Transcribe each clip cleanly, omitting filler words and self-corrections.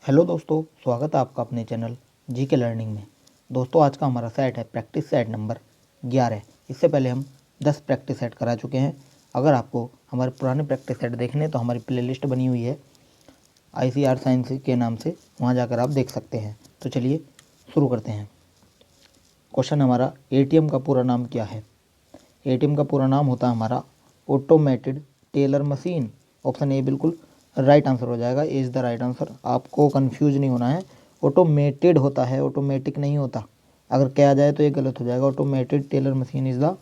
Hello दोस्तों, स्वागत है आपका अपने चैनल जी के लर्निंग में। दोस्तों, आज का हमारा सेट है प्रैक्टिस सेट नंबर 11। इससे पहले हम 10 प्रैक्टिस सेट करा चुके हैं। अगर आपको हमारे पुराने प्रैक्टिस सेट देखने तो हमारी प्लेलिस्ट बनी हुई है ICR साइंस के नाम से, वहां जाकर आप देख सकते हैं। तो चलिए शुरू करते हैं। क्वेश्चन हमारा, ATM का पूरा नाम क्या है? ATM का पूरा नाम होता है हमारा automated teller machine. Option A बिल्कुल राइट आंसर हो जाएगा। A is the right answer. आपको कंफ्यूज नहीं होना है। ऑटोमेटेड होता है, ऑटोमेटिक नहीं होता। अगर कहा जाए तो ये गलत हो जाएगा। Automated teller machine is the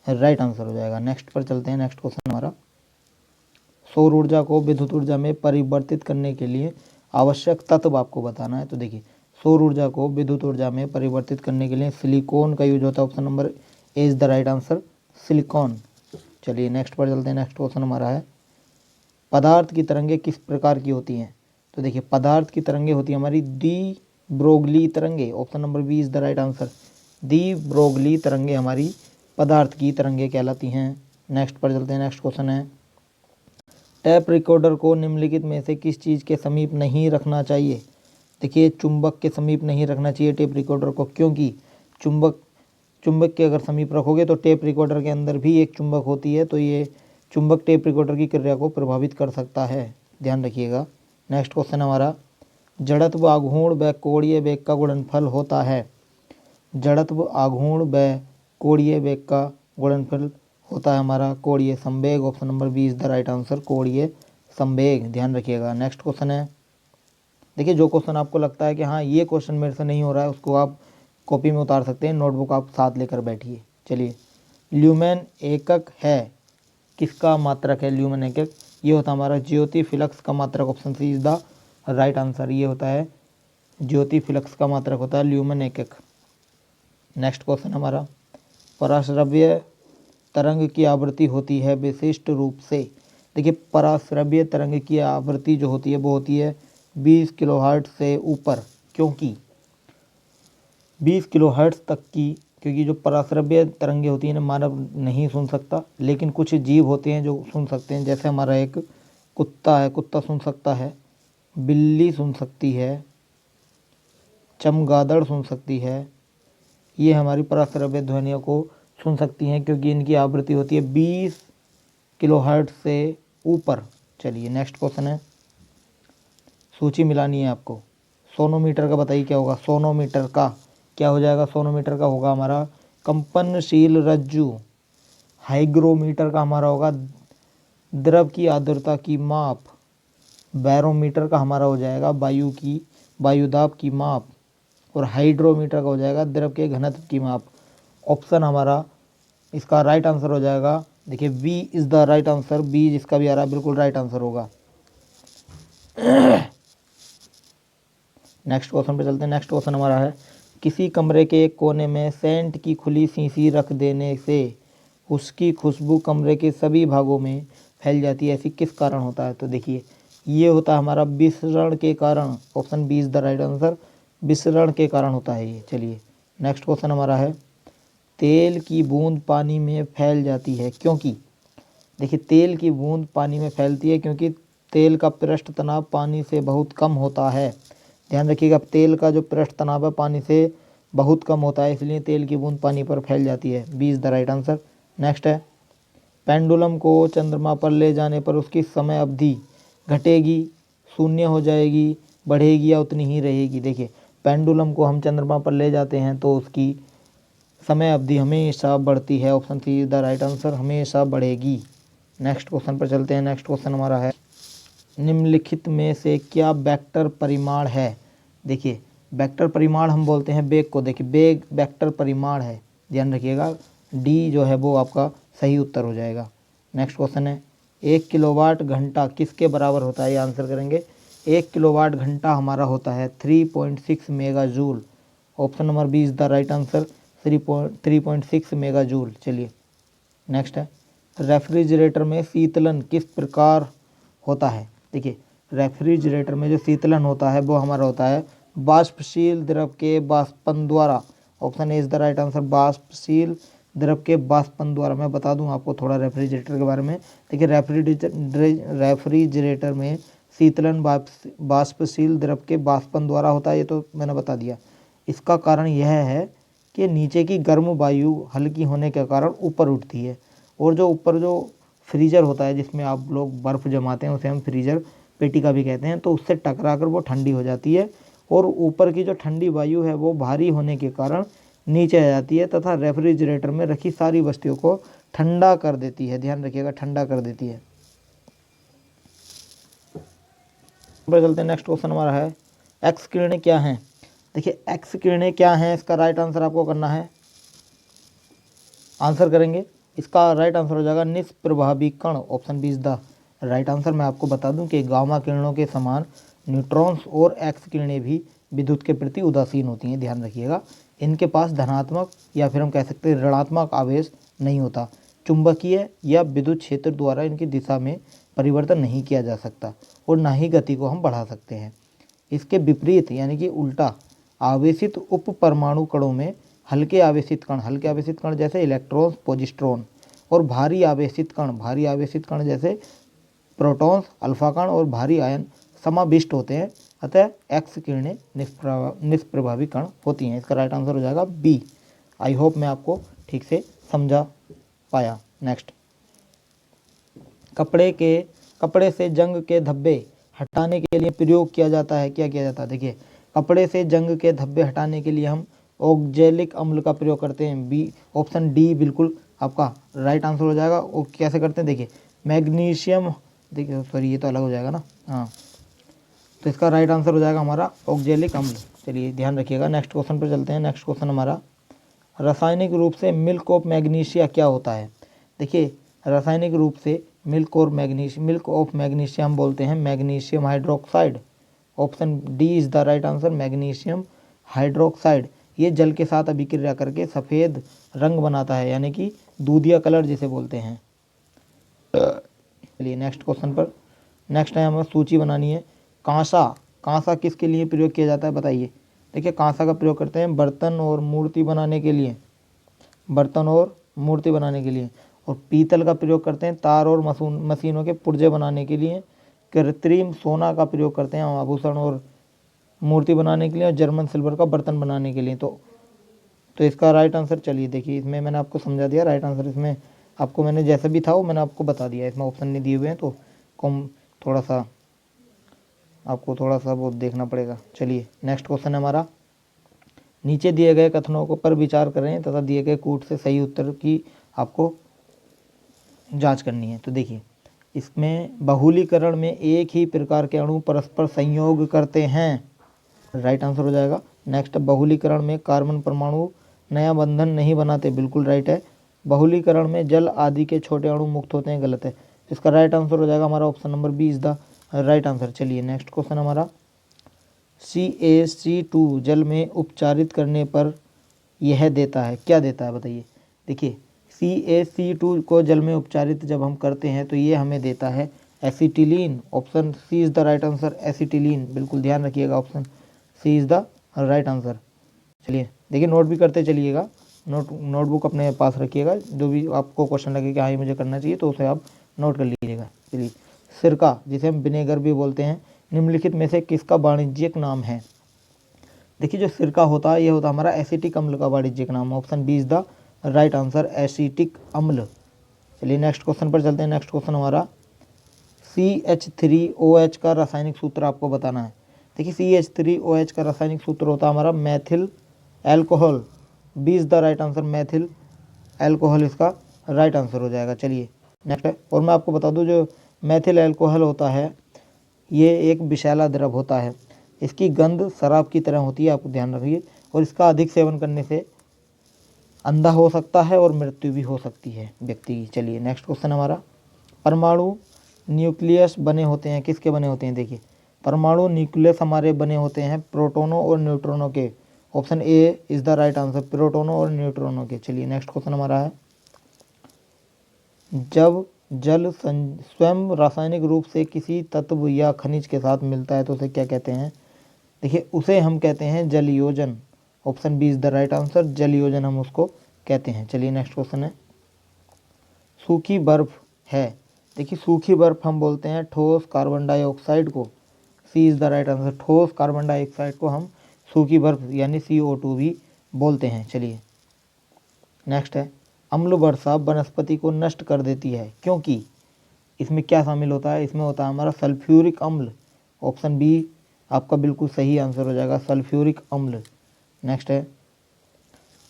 right answer हो जाएगा। नेक्स्ट पर चलते हैं। नेक्स्ट क्वेश्चन हमारा, सौर ऊर्जा को विद्युत ऊर्जा में परिवर्तित करने के लिए आवश्यक तत्व आपको बताना है। तो देखिए, सौर ऊर्जा को विद्युत ऊर्जा में परिवर्तित करने के लिए सिलिकॉन का यूज होता है। Option number A is the right answer, silicon. चलिए नेक्स्ट पर चलते हैं। नेक्स्ट क्वेश्चन हमारा है, पदार्थ की तरंगें किस प्रकार की होती हैं? तो देखिए, पदार्थ की तरंगें होती है हमारी दी ब्रोगली तरंगे। Option number B is the right answer. De Broglie तरंगे हमारी पदार्थ की तरंगें कहलाती हैं। नेक्स्ट पर चलते हैं। नेक्स्ट क्वेश्चन है, टैप रिकॉर्डर को निम्नलिखित में से किस चीज़ के समीप नहीं रखना चाहिए? देखिए, चुंबक के समीप नहीं रखना चाहिए टेप रिकॉर्डर को, क्योंकि चुंबक के अगर समीप रखोगे तो टेप रिकॉर्डर के अंदर भी एक चुंबक होती है, तो ये चुंबक टेप रिकॉर्डर की क्रिया को प्रभावित कर सकता है, ध्यान रखिएगा। नेक्स्ट क्वेश्चन हमारा, जड़त्व आघूर्ण व कोणीय वेग का गुणनफल होता है। जड़त्व आघूर्ण व कोणीय वेग का गुणनफल होता है हमारा कोणीय संवेग। Option number B is the right answer, कोणीय संवेग, ध्यान रखिएगा। नेक्स्ट क्वेश्चन है, देखिए, जो क्वेश्चन आपको लगता है कि हाँ ये क्वेश्चन मेरे से नहीं हो रहा है, उसको आप कॉपी में उतार सकते हैं, नोटबुक आप साथ लेकर बैठिए। चलिए, ल्यूमेन एकक है किसका मात्रक है? ल्यूमेन एकक ये होता है हमारा ज्योति फिलक्स का मात्रक। Option C is the right answer, ये होता है ज्योति फिलक्स का मात्रक होता है ल्यूमेन एकक। नेक्स्ट क्वेश्चन हमारा, पराश्रव्य तरंग की आवृत्ति होती है विशिष्ट रूप से। देखिए, पराश्रव्य तरंग की आवृत्ति जो होती है वो होती है 20 किलोहर्ट्ज से ऊपर, क्योंकि 20 किलोहर्ट्ज तक की, क्योंकि जो पराश्रव्य तरंगें होती हैं ना, मानव नहीं सुन सकता, लेकिन कुछ जीव होते हैं जो सुन सकते हैं। जैसे हमारा एक कुत्ता है, कुत्ता सुन सकता है, बिल्ली सुन सकती है, चमगादड़ सुन सकती है। ये हमारी पराश्रव्य ध्वनियों को सुन सकती हैं, क्योंकि इनकी आवृत्ति होती है 20 किलोहर्ट्ज से ऊपर। चलिए नेक्स्ट क्वेश्चन है, सूची मिलानी है आपको। सोनोमीटर का बताइए क्या होगा? सोनोमीटर का क्या हो जाएगा? सोनोमीटर का होगा हमारा कंपनशील रज्जु। हाइग्रोमीटर का हमारा होगा द्रव की आर्द्रता की माप। बैरोमीटर का हमारा हो जाएगा वायुदाब की माप। और हाइड्रोमीटर का हो जाएगा द्रव के घनत्व की माप। ऑप्शन हमारा इसका राइट आंसर हो जाएगा, देखिए B is the right answer. B जिसका भी आ रहा है बिल्कुल राइट आंसर होगा। नेक्स्ट क्वेश्चन पे चलते हैं। नेक्स्ट क्वेश्चन हमारा है, किसी कमरे के एक कोने में सेंट की खुली शीशी रख देने से उसकी खुशबू कमरे के सभी भागों में फैल जाती है, ऐसी किस कारण होता है? तो देखिए, ये होता है हमारा विसरण के कारण। Option B is the right answer, विसरण के कारण होता है ये। चलिए नेक्स्ट क्वेश्चन हमारा है, तेल की बूंद पानी में फैल जाती है क्योंकि, देखिए, तेल की बूंद पानी में फैलती है क्योंकि तेल का पृष्ठ तनाव पानी से बहुत कम होता है। ध्यान रखिएगा, तेल का जो पृष्ठ तनाव है पानी से बहुत कम होता है, इसलिए तेल की बूंद पानी पर फैल जाती है। B is the right answer. Next है, पेंडुलम को चंद्रमा पर ले जाने पर उसकी समय अवधि घटेगी, शून्य हो जाएगी, बढ़ेगी या उतनी ही रहेगी? देखिए, पेंडुलम को हम चंद्रमा पर ले जाते हैं तो उसकी समय अवधि हमेशा बढ़ती है। Option C is the right answer, हमेशा बढ़ेगी। नेक्स्ट क्वेश्चन पर चलते हैं। नेक्स्ट क्वेश्चन हमारा है, निम्नलिखित में से क्या वेक्टर परिमाण है? देखिए, वेक्टर परिमाण हम बोलते हैं वेग को। देखिए, वेग वेक्टर परिमाण है, ध्यान रखिएगा। डी जो है वो आपका सही उत्तर हो जाएगा। नेक्स्ट क्वेश्चन है, 1 किलोवाट घंटा किसके बराबर होता है? ये आंसर करेंगे। 1 किलोवाट घंटा हमारा होता है 3.6 mega joule. Option number B is the right answer, 3.6 mega joule. चलिए नेक्स्ट है, रेफ्रिजरेटर में शीतलन किस प्रकार होता है? देखिए, रेफ्रिजरेटर में जो शीतलन होता है वो हमारा होता है वाष्पशील द्रव के वाष्पन द्वारा। Option A is the right answer, वाष्पशील द्रव के वाष्पन द्वारा। मैं बता दूं आपको थोड़ा रेफ्रिजरेटर के बारे में। देखिए, रेफ्रिजरेटर में शीतलन बाष्पशील द्रव के बाष्पन द्वारा होता है, ये तो मैंने बता दिया। इसका कारण यह है कि नीचे की गर्म वायु हल्की होने के कारण ऊपर उठती है, और जो ऊपर जो फ्रीजर होता है जिसमें आप लोग बर्फ़ जमाते हैं उसे हम फ्रीजर पेटिका भी कहते हैं, तो उससे टकरा कर वो ठंडी हो जाती है, और ऊपर की जो ठंडी वायु है वो भारी होने के कारण नीचे आ जाती है तथा रेफ्रिजरेटर में रखी सारी वस्तुओं को ठंडा कर देती है। ध्यान रखिएगा, ठंडा कर देती है। पर चलते हैं, नेक्स्ट क्वेश्चन हमारा है एक्स किरणें क्या हैं। देखिए एक्स किरणें क्या हैं, इसका राइट आंसर आपको करना है। आंसर करेंगे, इसका राइट आंसर हो जाएगा निष्प्रभावी कण। Option B is the right answer. मैं आपको बता दूं कि गामा किरणों के समान न्यूट्रॉन्स और एक्स किरणें भी विद्युत के प्रति उदासीन होती हैं। ध्यान रखिएगा, इनके पास धनात्मक या फिर हम कह सकते हैं ऋणात्मक आवेश नहीं होता। चुंबकीय या विद्युत क्षेत्र द्वारा इनकी दिशा में परिवर्तन नहीं किया जा सकता, और ना ही गति को हम बढ़ा सकते हैं। इसके विपरीत यानी कि उल्टा, आवेशित उप परमाणु कणों में हल्के आवेशित कण जैसे इलेक्ट्रॉन्स, पॉजिट्रॉन, और भारी आवेशित कण जैसे प्रोटॉन्स, अल्फा कण और भारी आयन समाविष्ट होते हैं। अतः एक्स किरणें निष्प्रभावी कण होती हैं। इसका राइट आंसर हो जाएगा बी। आई होप मैं आपको ठीक से समझा पाया। नेक्स्ट, कपड़े से जंग के धब्बे हटाने के लिए प्रयोग किया जाता है। क्या किया जाता है? देखिए, कपड़े से जंग के धब्बे हटाने के लिए हम ऑक्जेलिक अम्ल का प्रयोग करते हैं। बी, ऑप्शन डी बिल्कुल आपका राइट आंसर हो जाएगा। वो कैसे करते हैं? देखिए, मैग्नीशियम, देखिए सॉरी ये तो अलग हो जाएगा ना, हाँ, तो इसका राइट आंसर हो जाएगा हमारा ऑक्जेलिक अम्ल। चलिए ध्यान रखिएगा। नेक्स्ट क्वेश्चन पर चलते हैं। नेक्स्ट क्वेश्चन हमारा, रासायनिक रूप से मिल्क ऑफ मैग्नीशिया क्या होता है? देखिए, रासायनिक रूप से मिल्क ऑफ मैग्नीशिया हम बोलते हैं magnesium hydroxide. Option D is the right answer, magnesium hydroxide. ये जल के साथ अभिक्रिया करके सफ़ेद रंग बनाता है, यानी कि दूधिया कलर जिसे बोलते हैं। चलिए नेक्स्ट क्वेश्चन पर। नेक्स्ट है, हमें सूची बनानी है। कांसा किसके लिए प्रयोग किया जाता है बताइए? देखिए, कांसा का प्रयोग करते हैं बर्तन और मूर्ति बनाने के लिए, और पीतल का प्रयोग करते हैं तार और मशीनों के पुर्जे बनाने के लिए। कृत्रिम सोना का प्रयोग करते हैं आभूषण और मूर्ति बनाने के लिए, और जर्मन सिल्वर का बर्तन बनाने के लिए। तो इसका राइट आंसर, चलिए देखिए, इसमें मैंने आपको समझा दिया राइट आंसर। इसमें आपको मैंने जैसा भी था वो मैंने आपको बता दिया। इसमें ऑप्शन नहीं दिए हुए हैं, तो कम आपको थोड़ा सा वो देखना पड़ेगा। चलिए नेक्स्ट क्वेश्चन है हमारा, नीचे दिए गए कथनों को पर विचार करें तथा दिए गए कूट से सही उत्तर की आपको जांच करनी है। तो देखिए, इसमें बहुलीकरण में एक ही प्रकार के अणु परस्पर संयोग करते हैं, राइट आंसर हो जाएगा। नेक्स्ट, बहुलीकरण में कार्बन परमाणु नया बंधन नहीं बनाते, बिल्कुल राइट है। बहुलीकरण में जल आदि के छोटे अणु मुक्त होते हैं, गलत है। इसका राइट आंसर हो जाएगा हमारा option number B is the right answer. चलिए नेक्स्ट क्वेश्चन हमारा, CaC2 जल में उपचारित करने पर यह देता है, क्या देता है बताइए? देखिए, CaC2 को जल में उपचारित जब हम करते हैं तो ये हमें देता है acetylene. Option C is the right answer, acetylene. बिल्कुल ध्यान रखिएगा, option C is the right answer. चलिए देखिए, नोट भी करते चलिएगा, नोटबुक अपने पास रखिएगा। जो भी आपको क्वेश्चन लगे कि हाँ ये मुझे करना चाहिए तो उसे आप नोट कर लीजिएगा। चलिए, सिरका जिसे हम विनेगर भी बोलते हैं, निम्नलिखित में से किसका वाणिज्यिक नाम है? देखिए, जो सिरका होता है ये होता है हमारा एसिटिक अम्ल का वाणिज्यिक नाम। Option B is the right answer, acetic अम्ल। चलिए नेक्स्ट क्वेश्चन पर चलते हैं। नेक्स्ट क्वेश्चन हमारा, CH3OH का रासायनिक सूत्र आपको बताना है। देखिए, CH3OH का रासायनिक सूत्र होता है हमारा methyl alcohol. B is the right answer, methyl alcohol इसका राइट आंसर हो जाएगा। चलिए नेक्स्ट है, और मैं आपको बता दूं जो मैथिल एल्कोहल होता है ये एक विषैला द्रव होता है। इसकी गंध शराब की तरह होती है, आपको ध्यान रखिए, और इसका अधिक सेवन करने से अंधा हो सकता है और मृत्यु भी हो सकती है व्यक्ति की। चलिए नेक्स्ट क्वेश्चन हमारा, परमाणु न्यूक्लियस बने होते हैं, किसके बने होते हैं? देखिए, परमाणु न्यूक्लियस हमारे बने होते हैं प्रोटोनों और न्यूट्रॉनों के। Option A is the right answer, प्रोटोनों और न्यूट्रॉनों के। चलिए नेक्स्ट क्वेश्चन हमारा है, जब जल स्वयं रासायनिक रूप से किसी तत्व या खनिज के साथ मिलता है तो उसे क्या कहते हैं? देखिए, उसे हम कहते हैं जलयोजन। Option B is the right answer, जलयोजन हम उसको कहते हैं। चलिए नेक्स्ट क्वेश्चन है, सूखी बर्फ है देखिए सूखी बर्फ हम बोलते हैं ठोस कार्बन डाइऑक्साइड को, सी इज़ द राइट आंसर। ठोस कार्बन डाइऑक्साइड को हम सूखी बर्फ यानी CO2 भी बोलते हैं। चलिए नेक्स्ट है, अम्ल वर्षा वनस्पति को नष्ट कर देती है क्योंकि, इसमें क्या शामिल होता है, इसमें होता है हमारा सल्फ्यूरिक अम्ल। ऑप्शन बी आपका बिल्कुल सही आंसर हो जाएगा, सल्फ्यूरिक अम्ल। नेक्स्ट है,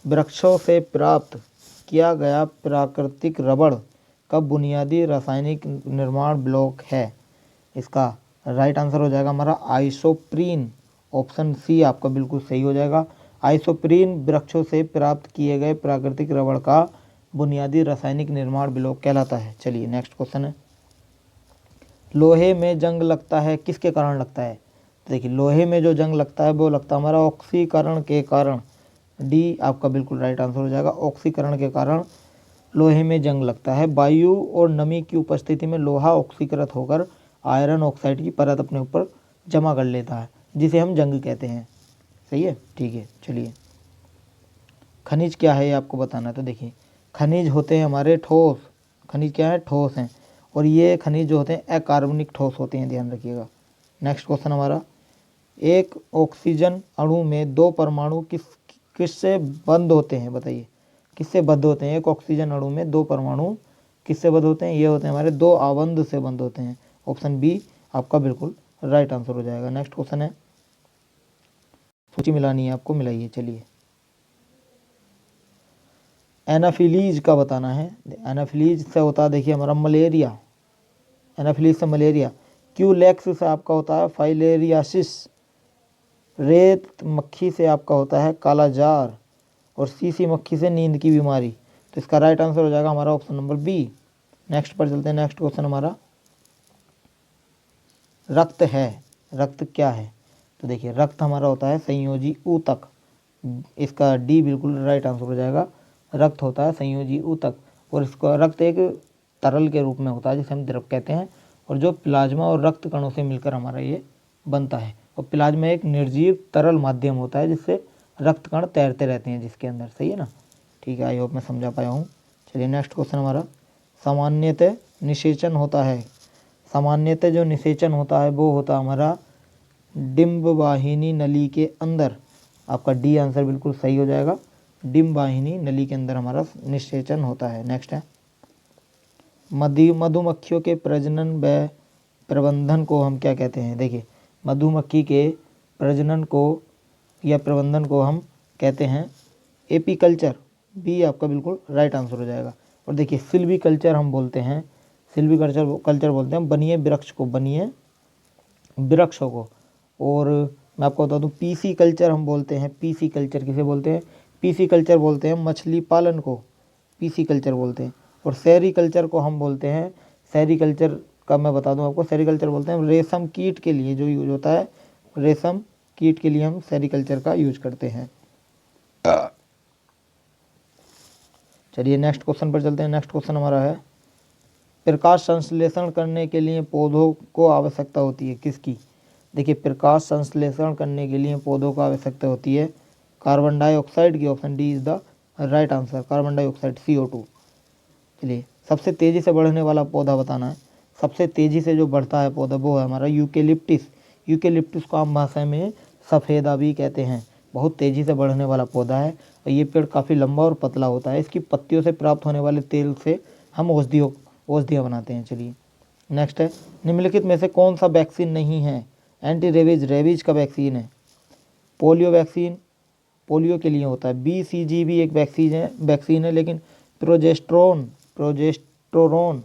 वृक्षों से प्राप्त किया गया प्राकृतिक रबड़ का बुनियादी रासायनिक निर्माण ब्लॉक है। इसका राइट आंसर हो जाएगा हमारा आइसोप्रीन। ऑप्शन सी आपका बिल्कुल सही हो जाएगा। आइसोप्रीन वृक्षों से प्राप्त किए गए प्राकृतिक रबड़ का बुनियादी रासायनिक निर्माण ब्लॉक कहलाता है। चलिए नेक्स्ट क्वेश्चन है, लोहे में जंग लगता है किसके कारण लगता है। देखिए लोहे में जो जंग लगता है वो लगता है हमारा ऑक्सीकरण के कारण। डी आपका बिल्कुल राइट आंसर हो जाएगा, ऑक्सीकरण के कारण लोहे में जंग लगता है। वायु और नमी की उपस्थिति में लोहा ऑक्सीकृत होकर आयरन ऑक्साइड की परत अपने ऊपर जमा कर लेता है, जिसे हम जंग कहते हैं। सही है, ठीक है। चलिए खनिज क्या है ये आपको बताना है। तो देखिए खनिज होते हैं हमारे ठोस, खनिज क्या है, ठोस हैं, और ये खनिज जो होते हैं अकार्बनिक ठोस होते हैं, ध्यान रखिएगा। नेक्स्ट क्वेश्चन हमारा, एक ऑक्सीजन अणु में दो परमाणु किससे बंद होते हैं, बताइए किससे बंद होते हैं। एक ऑक्सीजन अणु में दो परमाणु किससे बंद होते हैं, ये होते हैं हमारे दो आबंध से बंद होते हैं। ऑप्शन बी आपका बिल्कुल राइट आंसर हो जाएगा। नेक्स्ट क्वेश्चन है, सूची मिलानी है आपको, मिलाइए। चलिए एनाफिलीज का बताना है। एनाफिलीज से होता है देखिए हमारा मलेरिया, एनाफिलीज से मलेरिया। क्यूलेक्स से आपका होता है फाइलेरियासिस। रेत मक्खी से आपका होता है कालाजार, और सीसी मक्खी से नींद की बीमारी। तो इसका राइट आंसर हो जाएगा हमारा ऑप्शन नंबर बी। नेक्स्ट पर चलते हैं। नेक्स्ट क्वेश्चन हमारा, रक्त है, रक्त क्या है। तो देखिए रक्त हमारा होता है संयोजी ऊतक। इसका डी बिल्कुल राइट आंसर हो जाएगा, रक्त होता है संयोजी ऊतक, और इसका रक्त एक तरल के रूप में होता है जिसे हम द्रव कहते हैं, और जो प्लाज्मा और रक्त कणों से मिलकर हमारा ये बनता है। और प्लाज्मा एक निर्जीव तरल माध्यम होता है जिससे रक्त कण तैरते रहते हैं जिसके अंदर। सही है ना, ठीक है, आई होप मैं समझा पाया हूँ। चलिए नेक्स्ट क्वेश्चन हमारा, सामान्यतः निषेचन होता है, सामान्यतः जो निषेचन होता है वो होता है हमारा डिम्ब वाहिनी नली के अंदर। आपका डी आंसर बिल्कुल सही हो जाएगा, डिम्ब वाहिनी नली के अंदर हमारा निषेचन होता है। नेक्स्ट है, मधुमक्खियों के प्रजनन व प्रबंधन को हम क्या कहते हैं। देखिए मधुमक्खी के प्रजनन को या प्रबंधन को हम कहते हैं एपीकल्चर। बी आपका बिल्कुल राइट आंसर हो जाएगा। और देखिए सिल्वीकल्चर हम बोलते हैं, सिल्वीकल्चर बोलते हैं बनिए वृक्ष को, बनिए वृक्षों को। और मैं आपको बता दूं पीसी कल्चर हम बोलते हैं, पीसी कल्चर किसे बोलते हैं, पीसी कल्चर बोलते हैं मछली पालन को, पीसी कल्चर बोलते हैं। और सेरीकल्चर को हम बोलते हैं, सेरीकल्चर का मैं बता दूं आपको, सेरीकल्चर बोलते हैं रेशम कीट के लिए जो यूज होता है, रेशम कीट के लिए हम सेरीकल्चर का यूज करते हैं। चलिए नेक्स्ट क्वेश्चन पर चलते हैं। नेक्स्ट क्वेश्चन हमारा है, प्रकाश संश्लेषण करने के लिए पौधों को आवश्यकता होती है किसकी। देखिए प्रकाश संश्लेषण करने के लिए पौधों को आवश्यकता होती है कार्बन डाइऑक्साइड की। Option D is the right answer, carbon dioxide CO2। चलिए सबसे तेज़ी से बढ़ने वाला पौधा बताना है। सबसे तेज़ी से जो बढ़ता है पौधा वो है हमारा यूकेलिप्टिस। यूकेलिप्टिस को आम भाषा में सफ़ेदा भी कहते हैं। बहुत तेज़ी से बढ़ने वाला पौधा है और ये पेड़ काफ़ी लंबा और पतला होता है। इसकी पत्तियों से प्राप्त होने वाले तेल से हम औषधियाँ बनाते हैं। चलिए नेक्स्ट है, निम्नलिखित में से कौन सा वैक्सीन नहीं है। एंटी रेबीज, रेबीज का वैक्सीन है। पोलियो वैक्सीन, पोलियो के लिए होता है। BCG भी एक वैक्सीन है लेकिन प्रोजेस्टेरोन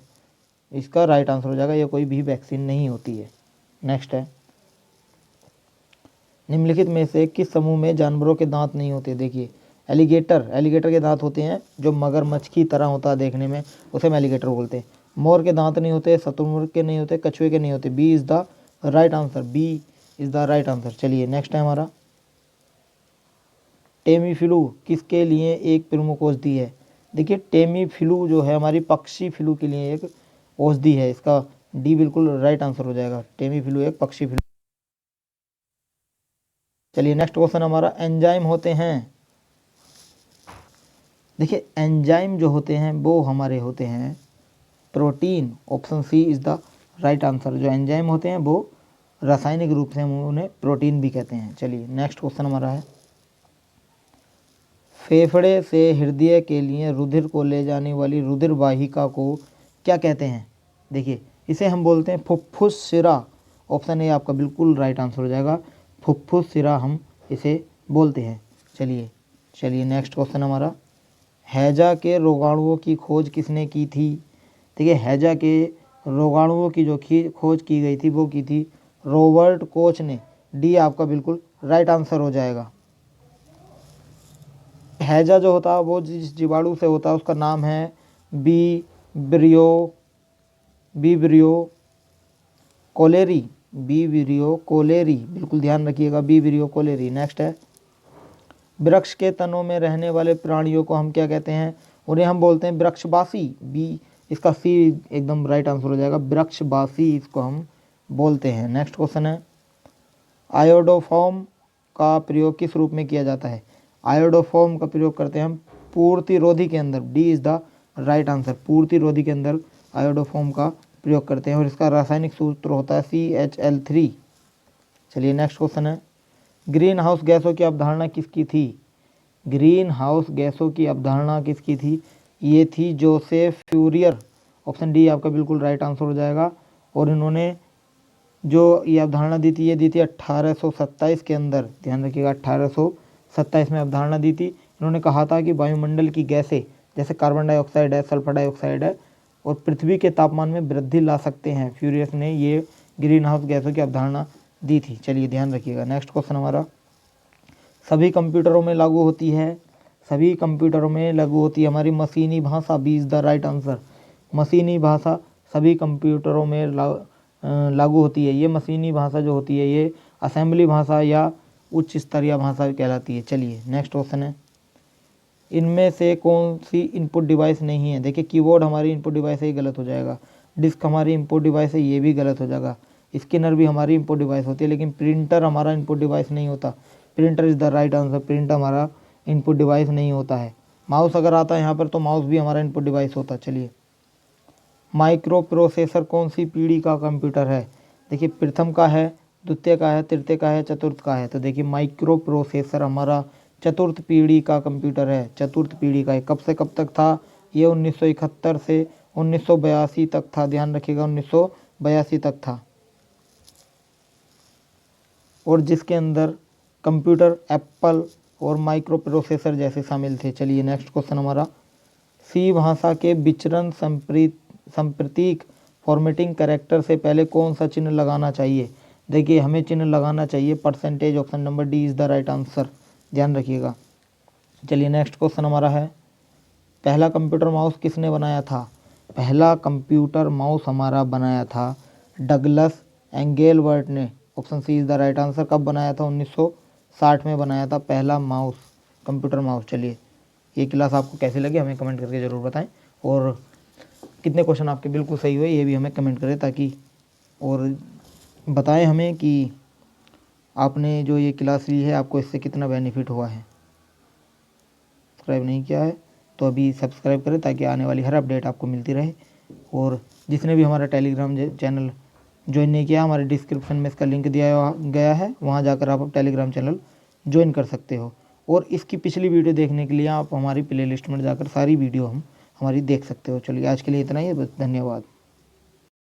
इसका राइट आंसर हो जाएगा, ये कोई भी वैक्सीन नहीं होती है। नेक्स्ट है, निम्नलिखित में से किस समूह में जानवरों के दांत नहीं होते। देखिए एलिगेटर के दांत होते हैं, जो मगरमच्छ की तरह होता है देखने में, उसे हम एलिगेटर बोलते हैं। मोर के दांत नहीं होते, शुतुरमुर्ग के नहीं होते, कछुए के नहीं होते। B is the right answer, B is the right answer. चलिए नेक्स्ट है हमारा, टेमीफ्लू किसके लिए एक प्रमुख औषधि है। देखिए टेमीफ्लू जो है हमारी पक्षी फ्लू के लिए एक औषधि है। इसका डी बिल्कुल राइट आंसर हो जाएगा, टेमीफ्लू एक पक्षी फ्लू। चलिए नेक्स्ट क्वेश्चन हमारा, एंजाइम होते हैं। देखिए एंजाइम जो होते हैं वो हमारे होते हैं protein, option C is the right answer. जो एंजाइम होते हैं वो रासायनिक रूप से हम उन्हें प्रोटीन भी कहते हैं। चलिए नेक्स्ट क्वेश्चन हमारा है, फेफड़े से हृदय के लिए रुधिर को ले जाने वाली रुधिर वाहिका को क्या कहते हैं? देखिए इसे हम बोलते हैं फुफ्फुस शिरा। ऑप्शन ए आपका बिल्कुल राइट आंसर हो जाएगा, फुफ्फुस शिरा हम इसे बोलते हैं। चलिए नेक्स्ट क्वेश्चन हमारा, हैजा के रोगाणुओं की खोज किसने की थी? देखिए हैजा के रोगाणुओं की जो खोज की गई थी वो की थी रॉबर्ट कोच ने। डी आपका बिल्कुल राइट आंसर हो जाएगा। हैजा जो होता है वो जिस जीवाणु से होता है उसका नाम है बी ब्रियो कोलेरी, बिल्कुल ध्यान रखिएगा, बी ब्रियो कोलेरी। नेक्स्ट है, वृक्ष के तनों में रहने वाले प्राणियों को हम क्या कहते हैं? उन्हें हम बोलते हैं वृक्षवासी। बी इसका सी एकदम राइट आंसर हो जाएगा, वृक्षवासी इसको हम बोलते हैं। नेक्स्ट क्वेश्चन है, आयोडोफॉर्म का प्रयोग किस रूप में किया जाता है? आयोडोफॉर्म का प्रयोग करते हैं हम पूर्तिरोधी के अंदर। D is the right answer, पूर्तिरोधी के अंदर आयोडोफॉर्म का प्रयोग करते हैं और इसका रासायनिक सूत्र होता है CHL3। चलिए नेक्स्ट क्वेश्चन है, ग्रीन हाउस गैसों की अवधारणा किसकी थी? ग्रीन हाउस गैसों की अवधारणा किसकी थी? ये थी जोसेफ फ्यूरियर। ऑप्शन डी आपका बिल्कुल राइट आंसर हो जाएगा। और इन्होंने जो ये अवधारणा दी थी ये दी थी 1827 के अंदर। ध्यान रखिएगा 1827 में अवधारणा दी थी। इन्होंने कहा था कि वायुमंडल की गैसें जैसे कार्बन डाइऑक्साइड है, सल्फर डाइऑक्साइड है और पृथ्वी के तापमान में वृद्धि ला सकते हैं। फ्यूरियस ने ये ग्रीन हाउस गैसों की अवधारणा दी थी। चलिए ध्यान रखिएगा। नेक्स्ट क्वेश्चन हमारा, सभी कंप्यूटरों में लागू होती है हमारी मशीनी भाषा। B is the right answer, मशीनी भाषा सभी कंप्यूटरों में लागू होती है। ये मशीनी भाषा जो होती है ये असेंबली भाषा या उच्च स्तरीय भाषा कहलाती है। चलिए नेक्स्ट क्वेश्चन है, इनमें से कौन सी इनपुट डिवाइस नहीं है? देखिए कीबोर्ड हमारी इनपुट डिवाइस है, ये गलत हो जाएगा। डिस्क हमारी इनपुट डिवाइस है, ये भी गलत हो जाएगा। स्कैनर भी हमारी इनपुट डिवाइस होती है, लेकिन प्रिंटर हमारा इनपुट डिवाइस नहीं होता। Printer is the right answer, printer हमारा इनपुट डिवाइस नहीं होता है। माउस अगर आता है यहाँ पर तो माउस भी हमारा इनपुट डिवाइस होता है। चलिए, माइक्रो प्रोसेसर कौन सी पीढ़ी का कंप्यूटर है? देखिए प्रथम का है, द्वितीय का है, तृतीय का है, चतुर्थ का है। तो देखिए माइक्रो प्रोसेसर हमारा चतुर्थ पीढ़ी का कंप्यूटर है, चतुर्थ पीढ़ी का है। कब से कब तक था? ये 1971 से 1982 तक था। ध्यान रखिएगा 1982 तक था। और जिसके अंदर कंप्यूटर एप्पल और माइक्रो प्रोसेसर जैसे शामिल थे। चलिए नेक्स्ट क्वेश्चन हमारा, सी भाषा के विचरण संप्रतीक फॉर्मेटिंग कैरेक्टर से पहले कौन सा चिन्ह लगाना चाहिए? देखिए हमें चिन्ह लगाना चाहिए %। Option number D is the right answer, ध्यान रखिएगा। चलिए नेक्स्ट क्वेश्चन हमारा है, पहला कंप्यूटर माउस किसने बनाया था? पहला कंप्यूटर माउस हमारा बनाया था डगलस एंगलबर्ट ने। Option C is the right answer. कब बनाया था? 1960 में बनाया था पहला माउस, कंप्यूटर माउस। चलिए ये क्लास आपको कैसी लगी हमें कमेंट करके ज़रूर बताएं, और कितने क्वेश्चन आपके बिल्कुल सही हुए ये भी हमें कमेंट करें, ताकि और बताएं हमें कि आपने जो ये क्लास ली है आपको इससे कितना बेनिफिट हुआ है। सब्सक्राइब नहीं किया है तो अभी सब्सक्राइब करें ताकि आने वाली हर अपडेट आपको मिलती रहे। और जिसने भी हमारा टेलीग्राम चैनल ज्वाइन नहीं किया, हमारे डिस्क्रिप्शन में इसका लिंक दिया गया है, वहाँ जाकर आप टेलीग्राम चैनल ज्वाइन कर सकते हो। और इसकी पिछली वीडियो देखने के लिए आप हमारी प्लेलिस्ट में जाकर सारी वीडियो हमारी देख सकते हो। चलिए आज के लिए इतना ही, धन्यवाद।